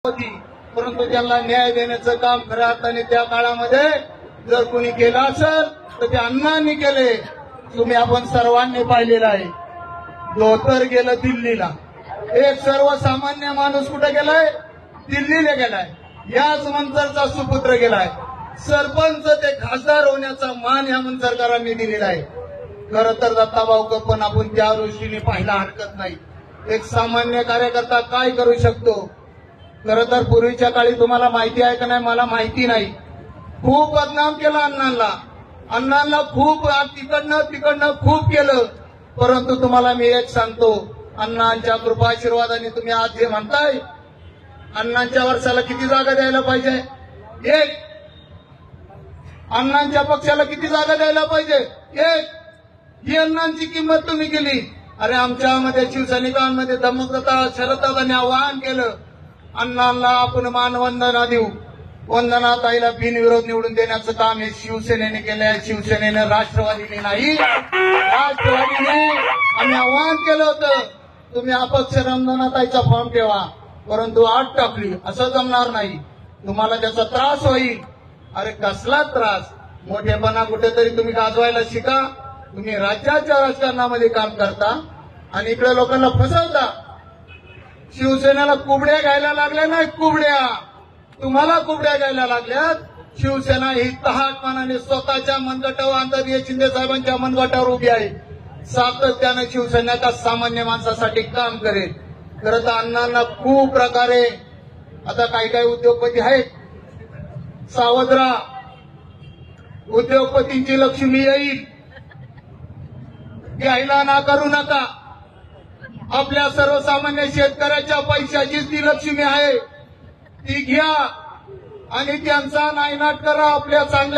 होती, परंतु त्यांना न्याय देण्याचं काम खऱ्या अर्थाने त्या काळामध्ये जर कोणी केलं असेल तर ते अण्णांनी केले. तुम्ही आपण सर्वांनी पाहिलेलं आहे. धोतर गेलं दिल्लीला, एक सर्वसामान्य माणूस कुठे गेलाय? दिल्लीला गेलाय. याच मंचरचा सुपुत्र गेलाय. सरपंच ते खासदार होण्याचा मान या मंचरकरांनी दिलेला आहे. खरं तर दत्ताभाऊ पण आपण त्या दृष्टीने पाहायला हरकत नाही. एक सामान्य कार्यकर्ता काय करू शकतो? खरं तर पूर्वीच्या काळी तुम्हाला माहिती आहे का नाही मला माहिती नाही, खूप बदनाम केलं अण्णांना खूप तिकडनं खूप केलं. परंतु तुम्हाला मी एक सांगतो, अण्णांच्या कृपाशीर्वादाने तुम्ही आज जे म्हणताय, अण्णांच्या वर्षाला किती जागा द्यायला पाहिजे? एक. अण्णांच्या पक्षाला किती जागा द्यायला पाहिजे? एक. ही अण्णांची किंमत तुम्ही केली. अरे आमच्यामध्ये शिवसैनिकांमध्ये दमकता शरददादांनी आवाहन केलं, अण्णांना आपण मानवंदना देऊ. वंदना ताईला बिनविरोध निवडून देण्याचं काम हे शिवसेनेने केलं आहे. शिवसेनेने, राष्ट्रवादीने नाही, राष्ट्रवादीने आम्ही आवाहन केलं होतं, तुम्ही अपक्ष वंदना ताईचा फॉर्म ठेवा. परंतु आठ टाकली. असं जमणार नाही, तुम्हाला त्याचा त्रास होईल. अरे कसला त्रास? मोठेपणा कुठेतरी तुम्ही गाजवायला शिका. तुम्ही राज्याच्या राजकारणामध्ये काम करता आणि इकडे लोकांना फसवता. शिवसेनेला कुबड्या घ्यायला लागल्या नाही, कुबड्या तुम्हाला कुबड्या घ्यायला लागल्यात. शिवसेना ही तहाटपणाने स्वतःच्या मनगटावर, आंतरराष्ट्रीय शिंदे साहेबांच्या मनगटावर उभी आहे. सातत्यानं शिवसेना का सामान्य माणसासाठी काम करेल. खरं तर अण्णांना खूप प्रकारे आता काही उद्योगपती आहेत, सावध राहा. उद्योगपतींची लक्ष्मी येईल, घ्यायला नाकारू नका. आपल्या सर्वसामान्य शेतकऱ्याच्या पैशाचीच ती लक्ष्मी आहे, ती घ्या आणि त्यांचा नायनाट करा. आपल्या चांगल्या